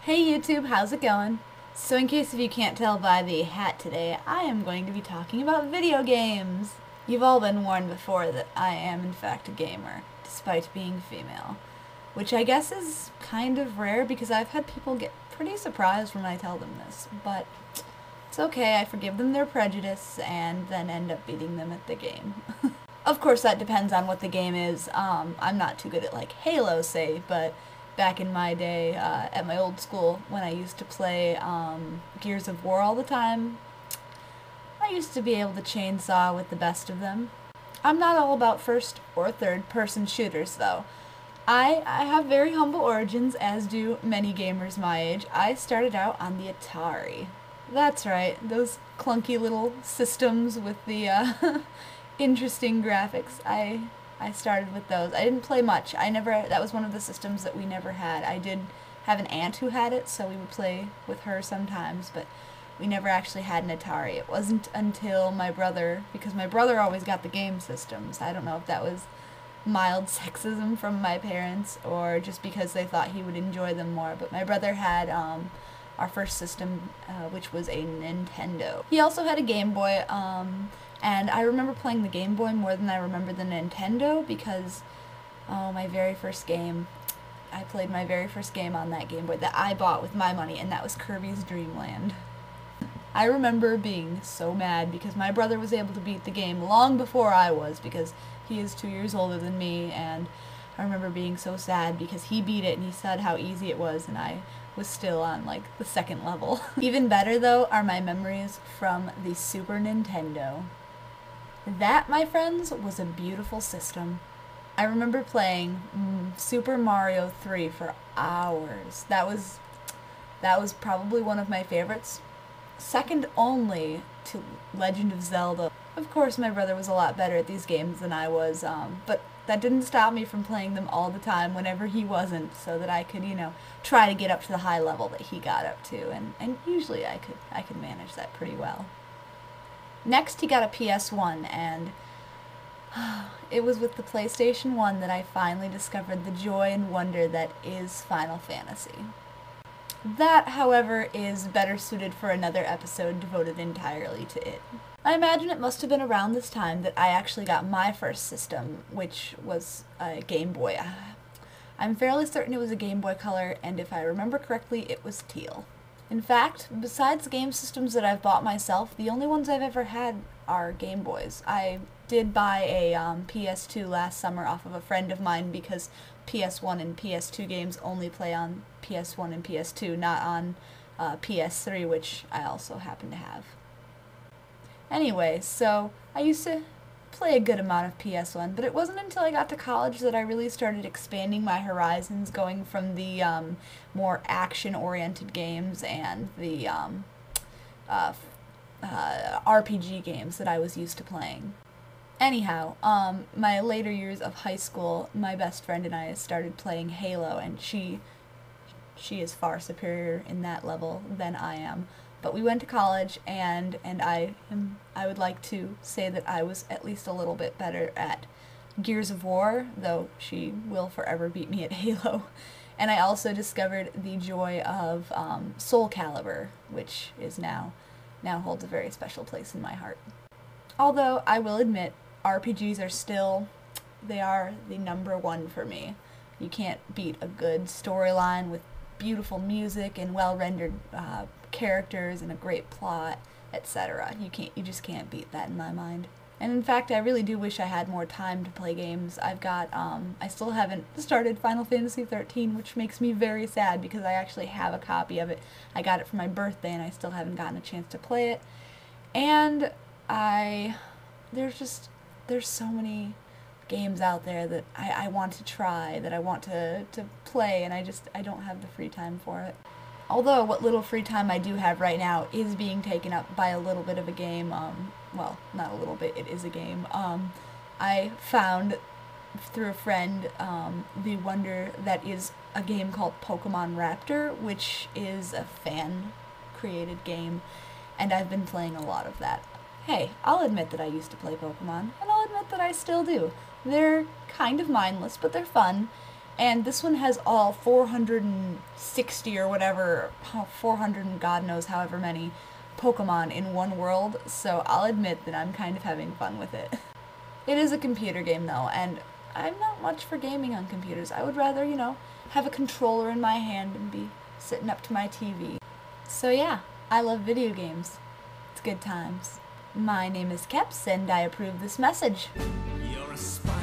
Hey YouTube, how's it going? So in case if you can't tell by the hat today, I am going to be talking about video games. You've all been warned before that I am in fact a gamer, despite being female. Which I guess is kind of rare because I've had people get pretty surprised when I tell them this, but it's okay, I forgive them their prejudice and then end up beating them at the game. Of course that depends on what the game is. I'm not too good at like Halo, say, but back in my day, at my old school, when I used to play Gears of War all the time, I used to be able to chainsaw with the best of them. I'm not all about first or third person shooters though. I have very humble origins, as do many gamers my age. I started out on the Atari. That's right, those clunky little systems with the interesting graphics. I started with those. I didn't play much. That was one of the systems that we never had. I did have an aunt who had it, so we would play with her sometimes, but we never actually had an Atari. It wasn't until my brother, because my brother always got the game systems. I don't know if that was mild sexism from my parents or just because they thought he would enjoy them more, but my brother had our first system, which was a Nintendo. He also had a Game Boy, and I remember playing the Game Boy more than I remember the Nintendo because, my very first game, I played my very first game on that Game Boy that I bought with my money, and that was Kirby's Dream Land. I remember being so mad because my brother was able to beat the game long before I was because he is 2 years older than me, and I remember being so sad because he beat it and he said how easy it was and I was still on like the second level. Even better though are my memories from the Super Nintendo. That, my friends, was a beautiful system. I remember playing Super Mario 3 for hours. That was probably one of my favorites. Second only to Legend of Zelda. Of course, my brother was a lot better at these games than I was, but that didn't stop me from playing them all the time whenever he wasn't, so that I could, try to get up to the high level that he got up to, and usually I could manage that pretty well. Next, he got a PS1, and it was with the PlayStation 1 that I finally discovered the joy and wonder that is Final Fantasy. That, however, is better suited for another episode devoted entirely to it. I imagine it must have been around this time that I actually got my first system, which was a Game Boy. I'm fairly certain it was a Game Boy Color, and if I remember correctly, it was teal. In fact, besides game systems that I've bought myself, the only ones I've ever had are Game Boys. I did buy a PS2 last summer off of a friend of mine because PS1 and PS2 games only play on PS1 and PS2, not on PS3, which I also happen to have. Anyway, so I used to play a good amount of PS1, but it wasn't until I got to college that I really started expanding my horizons, going from the more action-oriented games and the RPG games that I was used to playing. Anyhow, my later years of high school, my best friend and I started playing Halo, and she is far superior in that level than I am. But we went to college, and I would like to say that I was at least a little bit better at Gears of War, though she will forever beat me at Halo. And I also discovered the joy of Soul Calibur, which is now holds a very special place in my heart. Although I will admit, RPGs they are the number one for me. You can't beat a good storyline with beautiful music and well-rendered characters and a great plot, etc. You just can't beat that in my mind. And in fact, I really do wish I had more time to play games. I still haven't started Final Fantasy 13, which makes me very sad because I actually have a copy of it. I got it for my birthday and I still haven't gotten a chance to play it. And there's so many games out there that I want to try, that I want to play, and I don't have the free time for it. Although what little free time I do have right now is being taken up by a little bit of a game, well, not a little bit, it is a game. I found through a friend the wonder that is a game called Pokemon Raptor, which is a fan-created game, and I've been playing a lot of that. Hey, I'll admit that I used to play Pokemon, and I'll admit that I still do. They're kind of mindless, but they're fun, And this one has all 460 or whatever, 400 and God knows however many Pokemon in one world, so I'll admit that I'm kind of having fun with it. It is a computer game though, and I'm not much for gaming on computers. I would rather, have a controller in my hand and be sitting up to my TV. So yeah, I love video games. It's good times. My name is Keps, and I approve this message. You're a spy.